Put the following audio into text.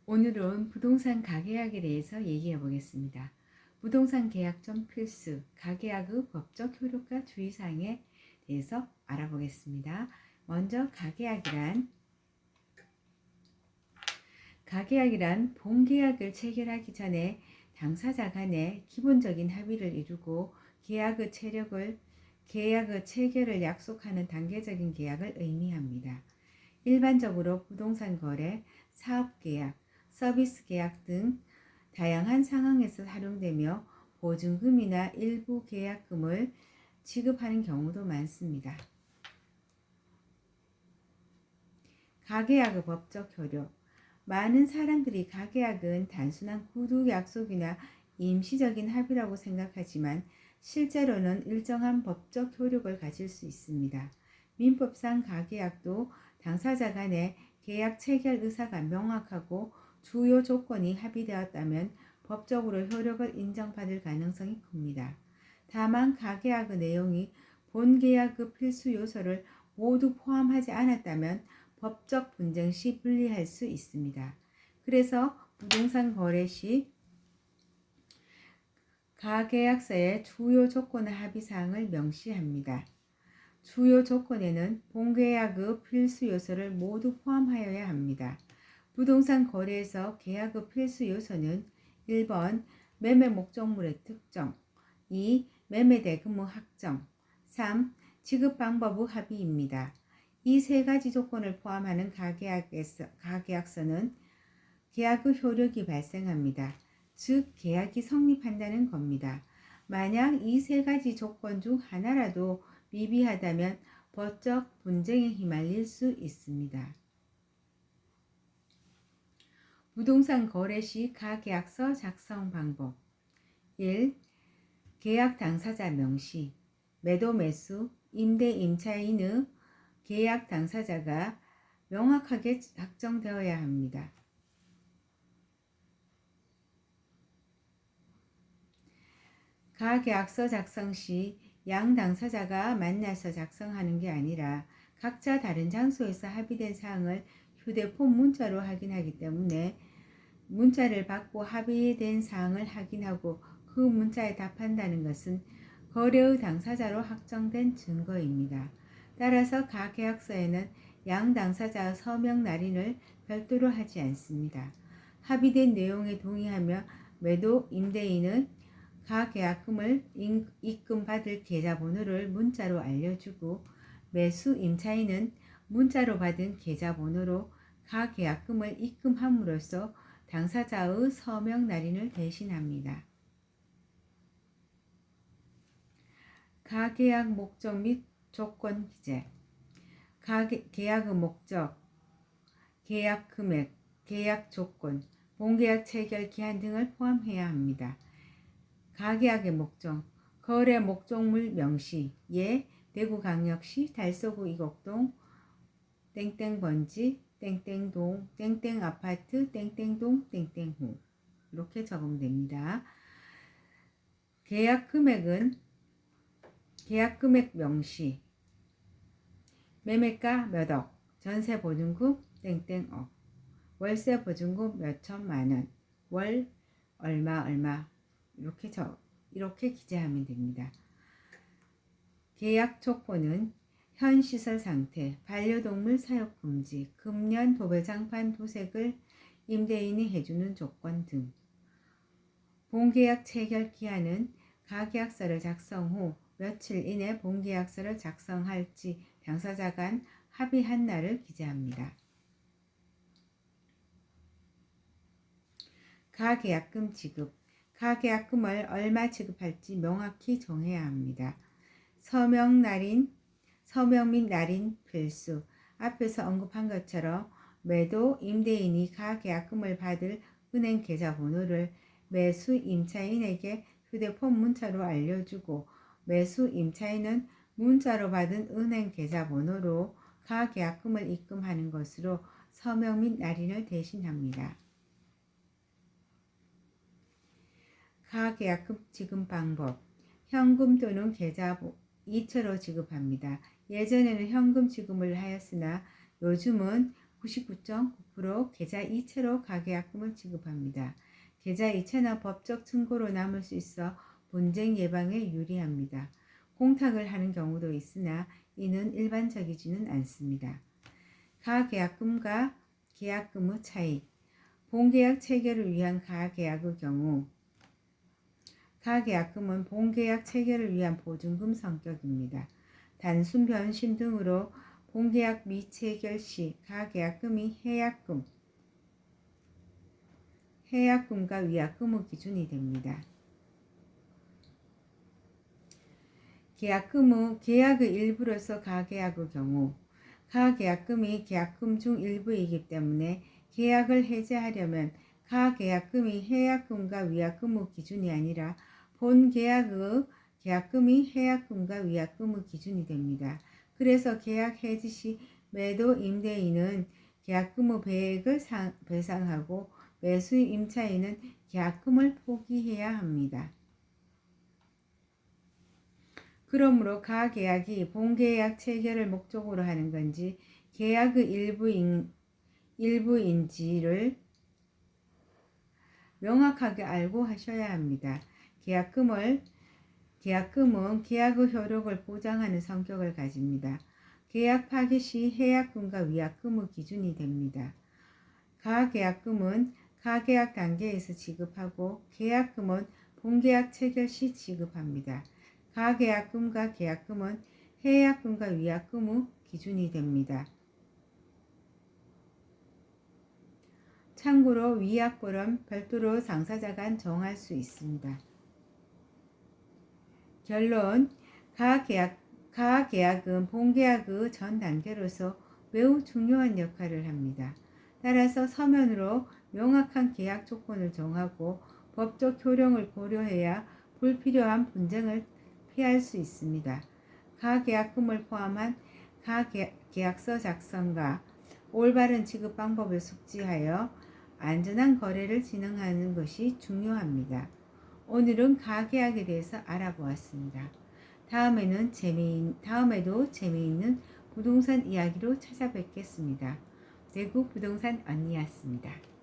오늘은 부동산 가계약에 대해서 얘기해 보겠습니다. 부동산 계약 전 필수, 가계약의 법적 효력과 주의사항에 대해서 알아보겠습니다. 먼저 가계약이란 본계약을 체결하기 전에 당사자 간에 기본적인 합의를 이루고 계약의 체결을 약속하는 단계적인 계약을 의미합니다. 일반적으로 부동산 거래, 사업계약, 서비스 계약 등 다양한 상황에서 활용되며 보증금이나 일부 계약금을 지급하는 경우도 많습니다. 가계약의 법적 효력. 많은 사람들이 가계약은 단순한 구두 약속이나 임시적인 합의라고 생각하지만 실제로는 일정한 법적 효력을 가질 수 있습니다. 민법상 가계약도 당사자 간의 계약 체결 의사가 명확하고 주요 조건이 합의되었다면 법적으로 효력을 인정받을 가능성이 큽니다. 다만 가계약의 내용이 본 계약의 필수 요소를 모두 포함하지 않았다면 법적 분쟁 시 불리할 수 있습니다. 그래서 부동산 거래 시 가계약서의 주요 조건의 합의사항을 명시합니다. 주요 조건에는 본계약의 필수 요소를 모두 포함하여야 합니다. 부동산 거래에서 계약의 필수 요소는 1번 매매 목적물의 특정, 2. 매매 대금의 확정, 3. 지급 방법의 합의입니다. 이 세 가지 조건을 포함하는 가계약서는 계약의 효력이 발생합니다. 즉 계약이 성립한다는 겁니다. 만약 이 세 가지 조건 중 하나라도 미비하다면 법적 분쟁에 휘말릴 수 있습니다. 부동산 거래 시 가계약서 작성 방법. 1. 계약 당사자 명시. 매도 매수, 임대 임차인의 계약 당사자가 명확하게 확정되어야 합니다. 가계약서 작성 시 양 당사자가 만나서 작성하는 게 아니라 각자 다른 장소에서 합의된 사항을 휴대폰 문자로 확인하기 때문에 문자를 받고 합의된 사항을 확인하고 그 문자에 답한다는 것은 거래의 당사자로 확정된 증거입니다. 따라서 가계약서에는 양 당사자의 서명 날인을 별도로 하지 않습니다. 합의된 내용에 동의하며 매도 임대인은 가계약금을 입금받을 계좌번호를 문자로 알려주고 매수 임차인은 문자로 받은 계좌번호로 가계약금을 입금함으로써 당사자의 서명 날인을 대신합니다. 가계약 목적 및 조건 기재. 계약의 목적, 계약 금액, 계약 조건, 본계약 체결 기한 등을 포함해야 합니다. 가계약의 목적, 거래 목적물 명시, 예, 대구광역시 달서구 이곡동 땡땡 번지 땡땡동 땡땡 아파트 땡땡동 땡땡호 이렇게 적용됩니다. 계약 금액은 계약 금액 명시, 매매가 몇억, 전세 보증금 땡땡억, 월세 보증금 몇천만원, 월 얼마 이렇게 기재하면 됩니다. 계약 조건은 현 시설 상태, 반려동물 사육 금지, 금년 도배장판 도색을 임대인이 해주는 조건 등. 본계약 체결 기한은 가계약서를 작성 후 며칠 이내 본계약서를 작성할지 당사자 간 합의한 날을 기재합니다. 가계약금 지급. 가계약금을 얼마 지급할지 명확히 정해야 합니다. 서명 및 날인 필수. 앞에서 언급한 것처럼 매도 임대인이 가계약금을 받을 은행 계좌번호를 매수 임차인에게 휴대폰 문자로 알려주고 매수 임차인은 문자로 받은 은행 계좌번호로 가계약금을 입금하는 것으로 서명 및 날인을 대신합니다. 가계약금 지급 방법. 현금 또는 계좌 이체로 지급합니다. 예전에는 현금 지급을 하였으나 요즘은 99.9% 계좌 이체로 가계약금을 지급합니다. 계좌 이체나 법적 증거로 남을 수 있어 분쟁 예방에 유리합니다. 공탁을 하는 경우도 있으나 이는 일반적이지는 않습니다. 가계약금과 계약금의 차이. 본계약 체결을 위한 가계약의 경우 가계약금은 본계약 체결을 위한 보증금 성격입니다. 단순 변심 등으로 본계약 미체결 시 가계약금이 해약금과 위약금의 기준이 됩니다. 계약의 일부로서 가계약의 경우 가계약금이 계약금 중 일부이기 때문에 계약을 해제하려면 가계약금이 해약금과 위약금의 기준이 아니라 본 계약의 계약금이 해약금과 위약금의 기준이 됩니다. 그래서 계약 해지 시 매도 임대인은 계약금의 배액을 배상하고 매수의 임차인은 계약금을 포기해야 합니다. 그러므로 가계약이 본계약 체결을 목적으로 하는 건지 계약의 일부인지를 명확하게 알고 하셔야 합니다. 계약금은 계약의 효력을 보장하는 성격을 가집니다. 계약 파기 시 해약금과 위약금의 기준이 됩니다. 가계약금은 가계약 단계에서 지급하고 계약금은 본계약 체결 시 지급합니다. 가계약금과 계약금은 해약금과 위약금의 기준이 됩니다. 참고로 위약벌은 별도로 당사자 간 정할 수 있습니다. 결론, 가계약은 본계약의 전 단계로서 매우 중요한 역할을 합니다. 따라서 서면으로 명확한 계약 조건을 정하고 법적 효력을 고려해야 불필요한 분쟁을 피할 수 있습니다. 가계약금을 포함한 계약서 작성과 올바른 지급 방법을 숙지하여 안전한 거래를 진행하는 것이 중요합니다. 오늘은 가계약에 대해서 알아보았습니다. 다음에도 재미있는 부동산 이야기로 찾아뵙겠습니다. 대구 부동산 언니였습니다.